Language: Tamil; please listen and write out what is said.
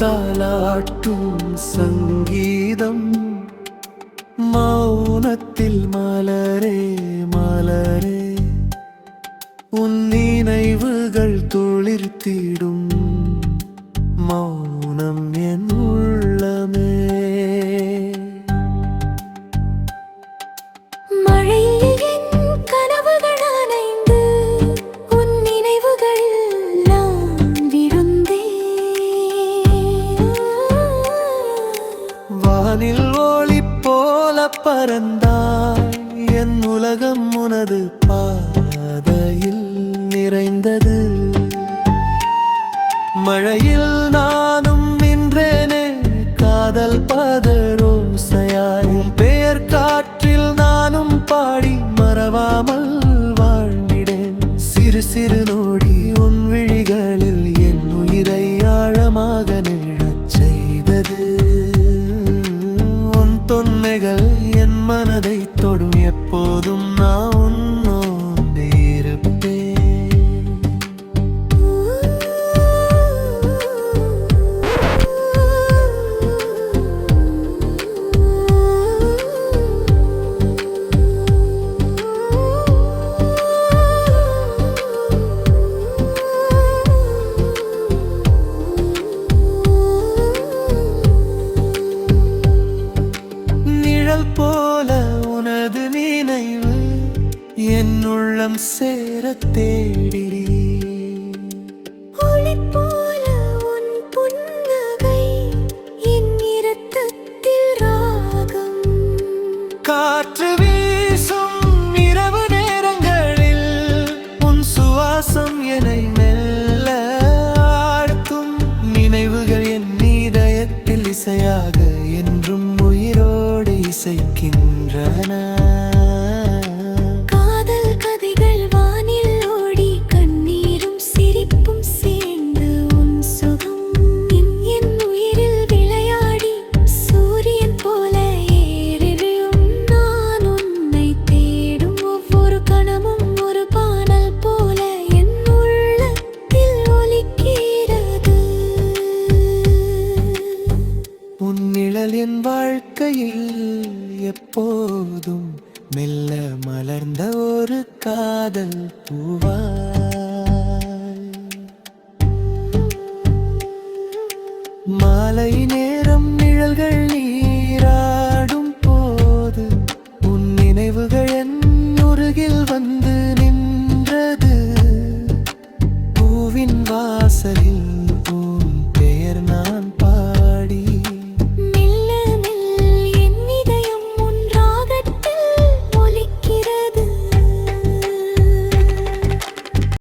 தாலாட்டும் சங்கீதம் மௌனத்தில் மலரே மலரே உன் நினைவுகள் துளிர்த்திடும் மௌனம் என் உள்ளமே. மழையில் என் கனவுகள் நனைந்து உன் நினைவுகளில் நான் விழுந்தேன். வானில் ஒளி போல பறந்தாய் என் உலகம் உனது பாதையில் நிறைந்தது. மழையில் நானும் நின்றேனே காதல் பதரோசையாய் பெயர் காற்றில் நானும் பாடி மறவாமல் வாழ்ந்திடேன். சிறு சிறு நோடி உன் விழிகளில் என் உயிரை ஆழமாக நிழச் செய்தது. உன் தொன்மைகள் என் மனதை தொடும் எப்போதும் நான் உன்னோடு இருப்பேன். நிழல் போல உனது நினைவு என் உள்ளம் சேரத் தேடி. ஒளி போல உன் புன்னகை என் இரத்தத்தில் ராகம். காற்று வீசும் இரவு நேரங்களில் உன் சுவாசம் என்னை மெல்ல ஆழ்த்தும். நினைவுகள் என் இதயத்தில் இசையாக என்றும் உயிரோடு இசைக்கின்றன. காதல் கதைகள் வானில் ஓடி கண்ணீரும் சிரிப்பும் சேர்ந்து உன் சுகம் என் உயிரில் விளையாடி சூரியன் போல ஏறிடும். நான் உன்னை தேடும் ஒவ்வொரு கணமும் ஒரு பாடல் போல என் உள்ளத்தில் ஒலிக்கிறது. உன் நிழல் என் வாழ்க்கையில் எப்போதும் மெல்ல மலர்ந்த ஒரு காதல் பூவாய். மாலை நேரம் நிழல்கள் நீராடும் போது உன் நினைவுகள் என் உருகில் வந்து